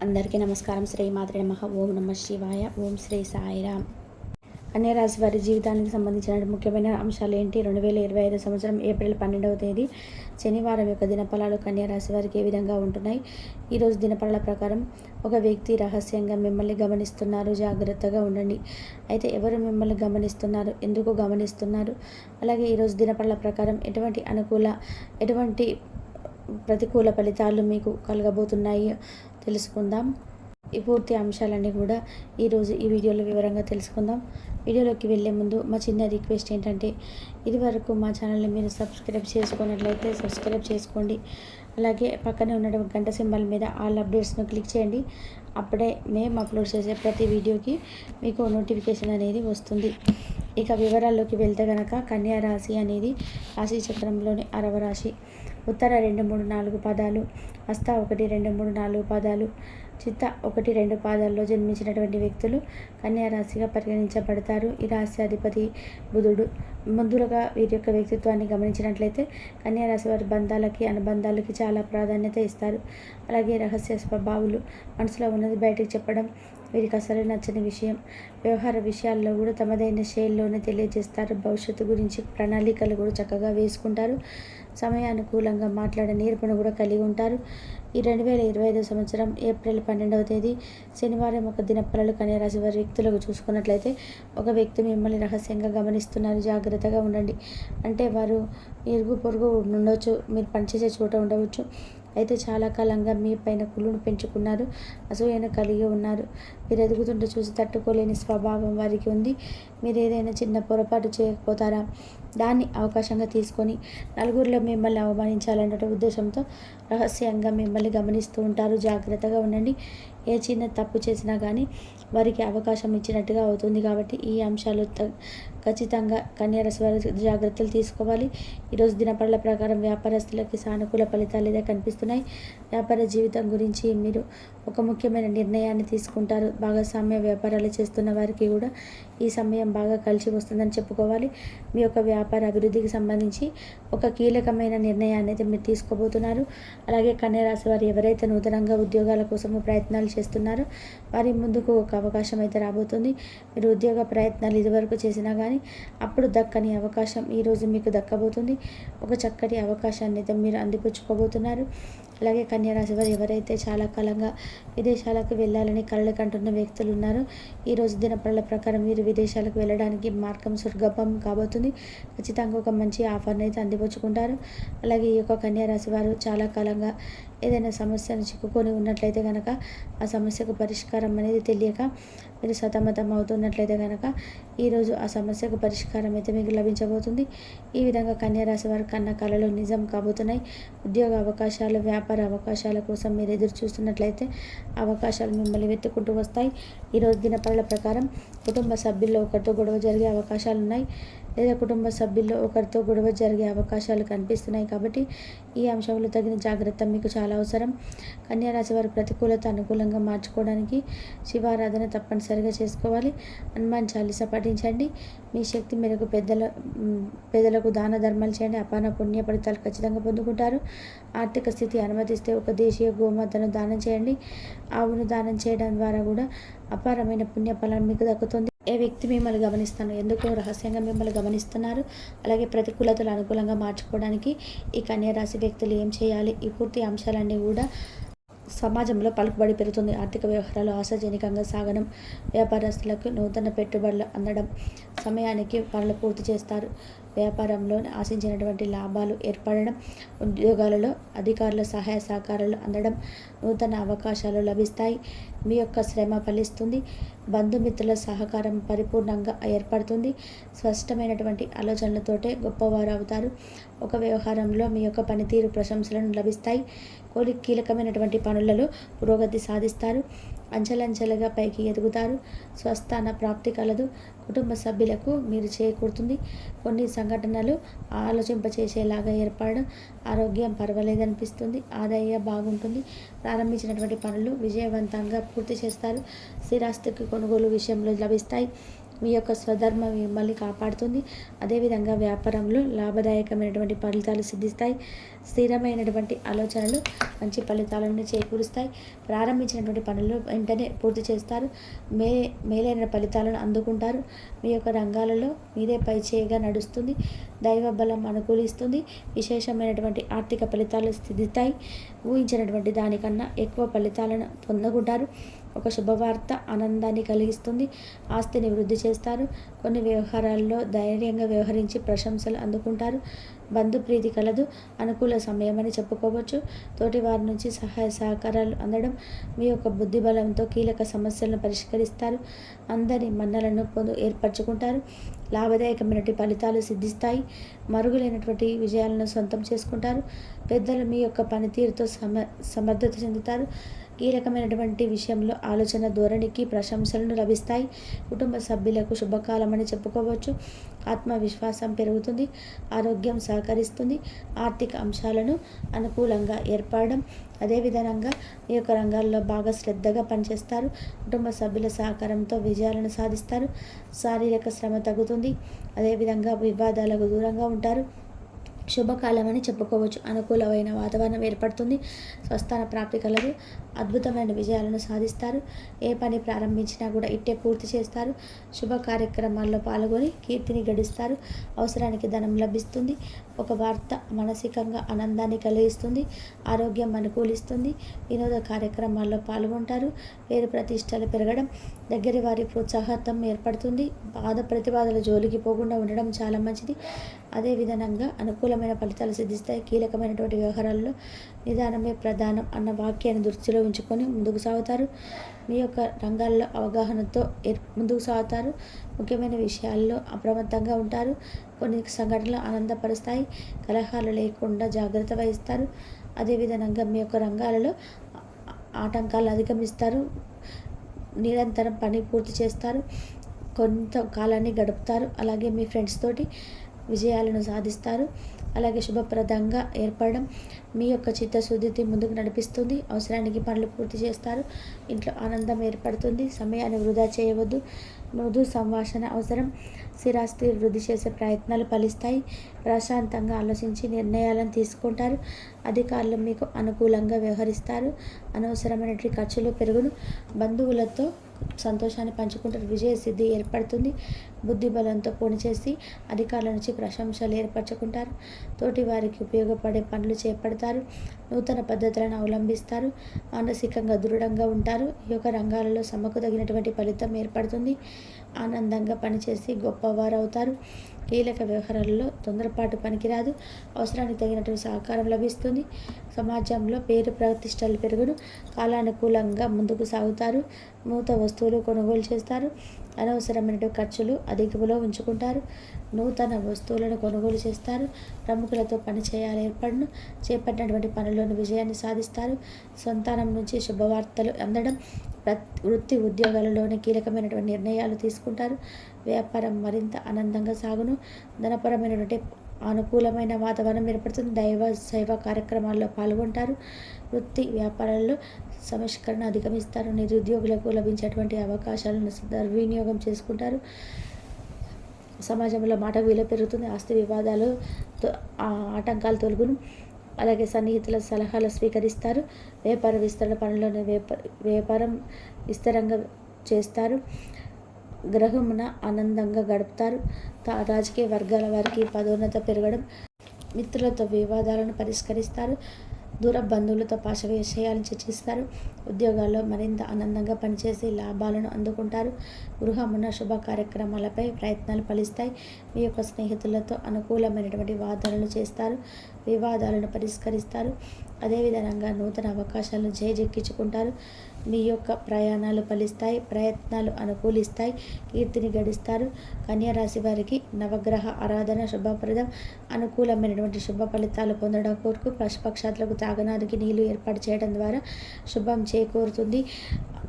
అందరికీ నమస్కారం. శ్రీ మాత్రే నమః. ఓం నమ శివాయ. ఓం శ్రీ సాయిరామ్. కన్యారాశి వారి జీవితానికి సంబంధించిన ముఖ్యమైన అంశాలు ఏంటి? 2025 సంవత్సరం ఏప్రిల్ 12వ తేదీ శనివారం యొక్క దినఫలాలు కన్యారాశి వారికి ఏ విధంగా ఉంటున్నాయి? ఈరోజు దినఫలాల ప్రకారం ఒక వ్యక్తి రహస్యంగా మిమ్మల్ని గమనిస్తున్నారు, జాగ్రత్తగా ఉండండి. అయితే ఎవరు మిమ్మల్ని గమనిస్తున్నారు, ఎందుకు గమనిస్తున్నారు? అలాగే ఈరోజు దినఫలాల ప్రకారం ఎటువంటి ప్రతికూల ఫలితాలు మీకు కలగబోతున్నాయి తెలుసుకుందాం. ఈ పూర్తి అంశాలన్నీ కూడా ఈరోజు ఈ వీడియోలో వివరంగా తెలుసుకుందాం. వీడియోలోకి వెళ్ళే ముందు మా చిన్న రిక్వెస్ట్ ఏంటంటే, ఇదివరకు మా ఛానల్ని మీరు సబ్స్క్రైబ్ చేసుకున్నట్లయితే సబ్స్క్రైబ్ చేసుకోండి. అలాగే పక్కనే ఉన్నటువంటి గంట సింబల్ మీద ఆల్ అప్డేట్స్ను క్లిక్ చేయండి. అప్పుడే మేము అప్లోడ్ చేసే ప్రతి వీడియోకి మీకు నోటిఫికేషన్ అనేది వస్తుంది. ఇక వివరాల్లోకి వెళ్తే కనుక కన్యా రాశి అనేది రాశి చక్రంలోని 6వ రాశి. ఉత్తర 2, 3, 4 పాదాలు, హస్త 1, 2, 3, 4 పాదాలు, చిత్త 1, 2 పాదాల్లో జన్మించినటువంటి వ్యక్తులు కన్యా రాశిగా పరిగణించబడతారు. ఈ రాశి అధిపతి బుధుడు. ముందుగా వీరి యొక్క వ్యక్తిత్వాన్ని గమనించినట్లయితే కన్యా రాశి వారి బంధాలకి, అనుబంధాలకి చాలా ప్రాధాన్యత ఇస్తారు. అలాగే రహస్య స్వభావులు, మనసులో ఉన్నది బయటకు చెప్పడం వీరికి అసలు నచ్చని విషయం. వ్యవహార విషయాల్లో కూడా తమదైన శైలిలోనే తెలియజేస్తారు. భవిష్యత్తు గురించి ప్రణాళికలు కూడా చక్కగా వేసుకుంటారు. సమయానుకూలంగా మాట్లాడే నేర్పును కూడా కలిగి ఉంటారు. ఈ 2025 సంవత్సరం ఏప్రిల్ 12వ తేదీ శనివారం ఒక దినఫలాలు కన్యా రాశి వారి వ్యక్తులకు చూసుకున్నట్లయితే, ఒక వ్యక్తి మిమ్మల్ని రహస్యంగా గమనిస్తున్నారు, జాగ్రత్తగా ఉండండి. అంటే వారు ఇరుగు పొరుగు ఉండవచ్చు, మీరు పనిచేసే చోట ఉండవచ్చు. అయితే చాలా కాలంగా మీ పైన కుళ్ళును పెంచుకున్నారు, అసూయను కలిగి ఉన్నారు. మీరు ఎదుగుతుంటే చూసి తట్టుకోలేని స్వభావం వారికి ఉంది. మీరు ఏదైనా చిన్న పొరపాటు చేయకపోతారా, దాన్ని అవకాశంగా తీసుకొని నలుగురిలో మిమ్మల్ని అవమానించాలన్న ఉద్దేశంతో రహస్యంగా మిమ్మల్ని గమనిస్తూ ఉంటారు. జాగ్రత్తగా ఉండండి. ఏ చిన్న తప్పు చేసినా కానీ వారికి అవకాశం ఇచ్చినట్టుగా అవుతుంది. కాబట్టి ఈ అంశాలు ఖచ్చితంగా కన్యా రాశి వారు జాగ్రత్తలు తీసుకోవాలి. ఈరోజు దినఫలాల ప్రకారం వ్యాపారస్తులకి సానుకూల ఫలితాలు అయితే కనిపిస్తున్నాయి. వ్యాపార జీవితం గురించి మీరు ఒక ముఖ్యమైన నిర్ణయాన్ని తీసుకుంటారు. భాగస్వామ్య వ్యాపారాలు చేస్తున్న వారికి కూడా ఈ సమయం బాగా కలిసి వస్తుందని చెప్పుకోవాలి. మీ యొక్క వ్యాపార అభివృద్ధికి సంబంధించి ఒక కీలకమైన నిర్ణయాన్ని అయితే మీరు తీసుకోబోతున్నారు. అలాగే కన్యా రాశి వారు ఎవరైతే నూతనంగా ఉద్యోగాల కోసము ప్రయత్నాలు చేస్తున్నారో వారి ముందుకు ఒక అవకాశం అయితే రాబోతుంది. మీరు ఉద్యోగ ప్రయత్నాలు ఇదివరకు చేసినా కానీ అప్పుడు దక్కని అవకాశం ఈరోజు మీకు దక్కబోతుంది. ఒక చక్కటి అవకాశాన్ని అయితే మీరు అందిపుచ్చుకోబోతున్నారు. అలాగే కన్యా రాశి వారు ఎవరైతే చాలా కాలంగా విదేశాలకు వెళ్ళాలని కలలు కంటున్న వ్యక్తులు ఉన్నారో ఈరోజు దినఫలాల ప్రకారం మీరు విదేశాలకు వెళ్ళడానికి మార్గం సుగమం కాబోతుంది. ఖచ్చితంగా ఒక మంచి ఆఫర్ని అయితే అందిపుచ్చుకుంటారు. అలాగే ఈ యొక్క కన్యా రాశి వారు చాలా కాలంగా ఏదైనా సమస్యను చిక్కుకొని ఉన్నట్లయితే కనుక ఆ సమస్యకు పరిష్కారం అనేది తెలియక మీరు సతమతం అవుతున్నట్లయితే కనుక ఈరోజు ఆ సమస్యకు పరిష్కారం అయితే మీకు లభించబోతుంది. ఈ విధంగా కన్యా రాశి వారు కన్న కలలు నిజం కాబోతున్నాయి. ఉద్యోగ అవకాశాలు, వ్యాపార అవకాశాల కోసం మీరు ఎదురు చూస్తున్నట్లయితే అవకాశాలు మిమ్మల్ని వెతుక్కుంటూ వస్తాయి. ఈరోజు దినఫలాల ప్రకారం కుటుంబ సభ్యుల్లో ఒకరితో గొడవ జరిగే అవకాశాలు ఉన్నాయి, లేదా కుటుంబ సభ్యుల్లో ఒకరితో గొడవ జరిగే అవకాశాలు కనిపిస్తున్నాయి. కాబట్టి ఈ అంశంలో తగిన జాగ్రత్త మీకు చాలా అవసరం. కన్యా రాశి వారి ప్రతికూలత అనుకూలంగా మార్చుకోవడానికి శివారాధన తప్పనిసరిగా చేసుకోవాలి. హనుమాన్ చాలీసా పఠించండి. మీ శక్తి మేరకు పేదలకు దాన ధర్మాలు చేయండి. అపార పుణ్య ఫలితాలు ఖచ్చితంగా పొందుకుంటారు. ఆర్థిక స్థితి అనుమతిస్తే ఒక దేశీయ గోమాతను దానం చేయండి. ఆవును దానం చేయడం ద్వారా కూడా అపారమైన పుణ్య ఫలం మీకు దక్కుతుంది. ఏ వ్యక్తి మిమ్మల్ని గమనిస్తున్నారు, ఎందుకు రహస్యంగా మిమ్మల్ని గమనిస్తున్నారు, అలాగే ప్రతికూలతలు అనుకూలంగా మార్చుకోవడానికి ఈ కన్యా రాశి వ్యక్తులు ఏం చేయాలి, ఈ పూర్తి అంశాలన్నీ కూడా సమాజంలో పలుకుబడి పెరుగుతుంది. ఆర్థిక వ్యవహారాలు ఆశాజనకంగా సాగడం, వ్యాపారస్తులకు నూతన పెట్టుబడులు అందడం, సమయానికి పనులు పూర్తి చేస్తారు. వ్యాపారంలో ఆశించినటువంటి లాభాలు ఏర్పడడం, ఉద్యోగాలలో అధికారుల సహాయ సహకారాలు అందడం, నూతన అవకాశాలు లభిస్తాయి. మీ యొక్క శ్రమ ఫలిస్తుంది. బంధుమిత్రుల సహకారం పరిపూర్ణంగా ఏర్పడుతుంది. స్పష్టమైనటువంటి ఆలోచనలతోటే గొప్పవారు అవుతారు. ఒక వ్యవహారంలో మీ యొక్క పనితీరు ప్రశంసలను లభిస్తాయి. కీలకమైనటువంటి పనులలో పురోగతి సాధిస్తారు. అంచెలంచెలుగా పైకి ఎదుగుతారు. స్వస్థాన ప్రాప్తి కలదు. కుటుంబ సభ్యులకు మీరు చేకూరుతుంది. కొన్ని సంఘటనలు ఆలోచింపచేసేలాగా ఏర్పడడం, ఆరోగ్యం పర్వాలేదనిపిస్తుంది. ఆదాయం బాగుంటుంది. ప్రారంభించినటువంటి పనులు విజయవంతంగా పూర్తి చేస్తారు. స్థిరాస్తికి కొనుగోలు విషయంలో లభిస్తాయి. మీ యొక్క స్వధర్మం మిమ్మల్ని కాపాడుతుంది. అదేవిధంగా వ్యాపారంలో లాభదాయకమైనటువంటి ఫలితాలు సిద్ధిస్తాయి. స్థిరమైనటువంటి ఆలోచనలు మంచి ఫలితాలను చేకూరుస్తాయి. ప్రారంభించినటువంటి పనులు వెంటనే పూర్తి చేస్తారు. మేలైన ఫలితాలను అందుకుంటారు. మీ యొక్క రంగాలలో మీదే పైచేయిగా నడుస్తుంది. దైవ బలం అనుకూలిస్తుంది. విశేషమైనటువంటి ఆర్థిక ఫలితాలు సిద్ధిస్తాయి. ఊహించినటువంటి దానికన్నా ఎక్కువ ఫలితాలను పొందకుంటారు. ఒక శుభవార్త ఆనందాన్ని కలిగిస్తుంది. ఆస్తిని వృద్ధి చేస్తారు. కొన్ని వ్యవహారాల్లో ధైర్యంగా వ్యవహరించి ప్రశంసలు అందుకుంటారు. బంధుప్రీతి కలదు. అనుకూల సమయమని చెప్పుకోవచ్చు. తోటి వారి నుంచి సహాయ సహకారాలు అందడం. మీ యొక్క బుద్ధి బలంతో కీలక సమస్యలను పరిష్కరిస్తారు. అందరి మన్నలను ఏర్పరచుకుంటారు. లాభదాయకమైనటువంటి ఫలితాలు సిద్ధిస్తాయి. మరుగులైనటువంటి విజయాలను సొంతం చేసుకుంటారు. పెద్దలు మీ యొక్క పనితీరుతో సమర్థత చెందుతారు. కీలకమైనటువంటి విషయంలో ఆలోచన ధోరణికి ప్రశంసలను లభిస్తాయి. కుటుంబ సభ్యులకు శుభకాలమని చెప్పుకోవచ్చు. ఆత్మవిశ్వాసం పెరుగుతుంది. ఆరోగ్యం సహకరిస్తుంది. ఆర్థిక అంశాలను అనుకూలంగా ఏర్పడడం. అదేవిధంగా ఈ యొక్క రంగాల్లో బాగా శ్రద్ధగా పనిచేస్తారు. కుటుంబ సభ్యుల సహకారంతో విజయాలను సాధిస్తారు. శారీరక శ్రమ తగ్గుతుంది. అదేవిధంగా వివాదాలకు దూరంగా ఉంటారు. శుభకాలం అని చెప్పుకోవచ్చు. అనుకూలమైన వాతావరణం ఏర్పడుతుంది. స్వస్థాన ప్రాప్తి కలదు. అద్భుతమైన విజయాలను సాధిస్తారు. ఏ పని ప్రారంభించినా కూడా ఇట్టే పూర్తి చేస్తారు. శుభ కార్యక్రమాల్లో పాల్గొని కీర్తిని గడిస్తారు. అవసరానికి ధనం లభిస్తుంది. ఒక వార్త మానసికంగా ఆనందాన్ని కలిగిస్తుంది. ఆరోగ్యం అనుకూలిస్తుంది. వినోద కార్యక్రమాల్లో పాల్గొంటారు. పేరు ప్రతిష్టలు పెరగడం. దగ్గర వారి ప్రోత్సాహం ఏర్పడుతుంది. ప్రతివాదుల జోలికి పోకుండా ఉండడం చాలా మంచిది. అదేవిధంగా అనుకూలమైన ఫలితాలు సిద్ధిస్తాయి. కీలకమైనటువంటి వ్యవహారాల్లో నిదానమే ప్రధానం అన్న వాక్యాన్ని దృష్టిలో ఉంచుకొని ముందుకు సాగుతారు. మీ యొక్క రంగాల్లో అవగాహనతో ముందుకు సాగుతారు. ముఖ్యమైన విషయాల్లో అప్రమత్తంగా ఉంటారు. కొన్ని సంఘటనలు ఆనందపరుస్తాయి. కలహాలు లేకుండా జాగ్రత్త వహిస్తారు. అదేవిధంగా మీ యొక్క రంగాలలో ఆటంకాలు అధిగమిస్తారు. నిరంతరం పని పూర్తి చేస్తారు. కొంత కాలాన్ని గడుపుతారు. అలాగే మీ ఫ్రెండ్స్ తోటి విజయాలను సాధిస్తారు. అలాగే శుభప్రదంగా ఏర్పడడం మీ యొక్క చిత్తశుద్ధిని ముందుకు నడిపిస్తుంది. అవసరానికి పనులు పూర్తి చేస్తారు. ఇంట్లో ఆనందం ఏర్పడుతుంది. సమయాన్ని వృధా చేయవద్దు. మృదు సంభాషణ అవసరం. స్థిరాస్తి వృద్ధి చేసే ప్రయత్నాలు ఫలిస్తాయి. ప్రశాంతంగా ఆలోచించి నిర్ణయాలను తీసుకుంటారు. అధికారులు మీకు అనుకూలంగా వ్యవహరిస్తారు. అనవసరమైనటువంటి ఖర్చులు పెరుగును. బంధువులతో సంతోషాన్ని పంచుకుంటారు. విజయ సిద్ధి ఏర్పడుతుంది. బుద్ధి బలంతో పనిచేసి అధికారుల నుంచి ప్రశంసలు ఏర్పరచుకుంటారు. తోటి వారికి ఉపయోగపడే పనులు చేపడతారు. నూతన పద్ధతులను అవలంబిస్తారు. మానసికంగా దృఢంగా ఉంటారు. ఈ యొక్క రంగాలలో సమ్మకు తగినటువంటి ఫలితం ఏర్పడుతుంది. ఆనందంగా పనిచేసి గొప్పవారు అవుతారు. కీలక వ్యవహారాలలో తొందరపాటు పనికిరాదు. అవసరానికి తగినటువంటి సహకారం లభిస్తుంది. సమాజంలో పేరు ప్రతిష్టలు పెరుగును. కాలానుకూలంగా ముందుకు సాగుతారు. నూతన వస్తువులు కొనుగోలు చేస్తారు. అనవసరమైన ఖర్చులు అధికంలో ఉంచుకుంటారు. నూతన వస్తువులను కొనుగోలు చేస్తారు. ప్రముఖులతో పని చేయాలి ఏర్పడను. చేపట్టినటువంటి పనుల్లోని విజయాన్ని సాధిస్తారు. సంతానం నుంచి శుభవార్తలు అందడం. వృత్తి ఉద్యోగాలలోని కీలకమైనటువంటి నిర్ణయాలు తీసుకుంటారు. వ్యాపారం మరింత ఆనందంగా సాగును. ధనపరమైనటువంటి అనుకూలమైన వాతావరణం ఏర్పడుతుంది. దైవ సేవ కార్యక్రమాల్లో పాల్గొంటారు. వృత్తి వ్యాపారాల్లో సంస్కరణ అధిగమిస్తారు. నిరుద్యోగులకు లభించేటువంటి అవకాశాలను దుర్వినియోగం చేసుకుంటారు. సమాజంలో మాట విలువ పెరుగుతుంది. ఆస్తి వివాదాలు ఆటంకాలు తొలగును. అలాగే సన్నిహితుల సలహాలు స్వీకరిస్తారు. వ్యాపార విస్తరణ పనులను వ్యాపారం విస్తరంగా చేస్తారు. గ్రహమున ఆనందంగా గడుపుతారు. రాజకీయ వర్గాల వారికి పదోన్నత పెరగడం. మిత్రులతో వివాదాలను పరిష్కరిస్తారు. దూర బంధువులతో పాశ విషయాలను చర్చిస్తారు. ఉద్యోగాల్లో మరింత ఆనందంగా పనిచేసి లాభాలను అందుకుంటారు. గృహమున శుభ కార్యక్రమాలపై ప్రయత్నాలు ఫలిస్తాయి. మీ యొక్క స్నేహితులతో అనుకూలమైనటువంటి వాదనలు చేస్తారు. వివాదాలను పరిష్కరిస్తారు. అదేవిధంగా నూతన అవకాశాలను చేజెక్కించుకుంటారు. మీ యొక్క ప్రయాణాలు ఫలిస్తాయి. ప్రయత్నాలు అనుకూలిస్తాయి. కీర్తిని గడిస్తారు. కన్యారాశి వారికి నవగ్రహ ఆరాధన శుభప్రదం. అనుకూలమైనటువంటి శుభ ఫలితాలు పొందడం కొరకు పశుపక్షాదులకు తాగడానికి నీళ్లు ఏర్పాటు చేయడం ద్వారా శుభం చేకూరుతుంది.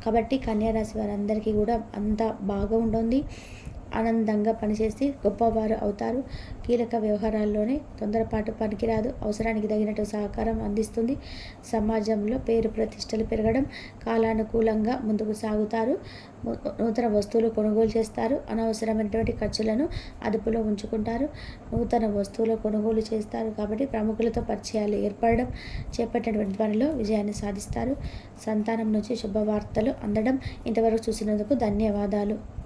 కాబట్టి కన్యారాశి వారందరికీ కూడా అంతా బాగా ఉంటుంది. ఆనందంగా పనిచేసి గొప్పవారు అవుతారు. కీలక వ్యవహారాల్లోనే తొందరపాటు పనికిరాదు. అవసరానికి తగినట్టు సహకారం అందిస్తుంది. సమాజంలో పేరు ప్రతిష్టలు పెరగడం, కాలానుకూలంగా ముందుకు సాగుతారు. నూతన వస్తువులు కొనుగోలు చేస్తారు. అనవసరమైనటువంటి ఖర్చులను అదుపులో ఉంచుకుంటారు. నూతన వస్తువులు కొనుగోలు చేస్తారు కాబట్టి ప్రముఖులతో పరిచయాలు ఏర్పడడం, చేపట్టినటువంటి పనిలో విజయాన్ని సాధిస్తారు. సంతానం నుంచి శుభవార్తలు అందడం. ఇంతవరకు చూసినందుకు ధన్యవాదాలు.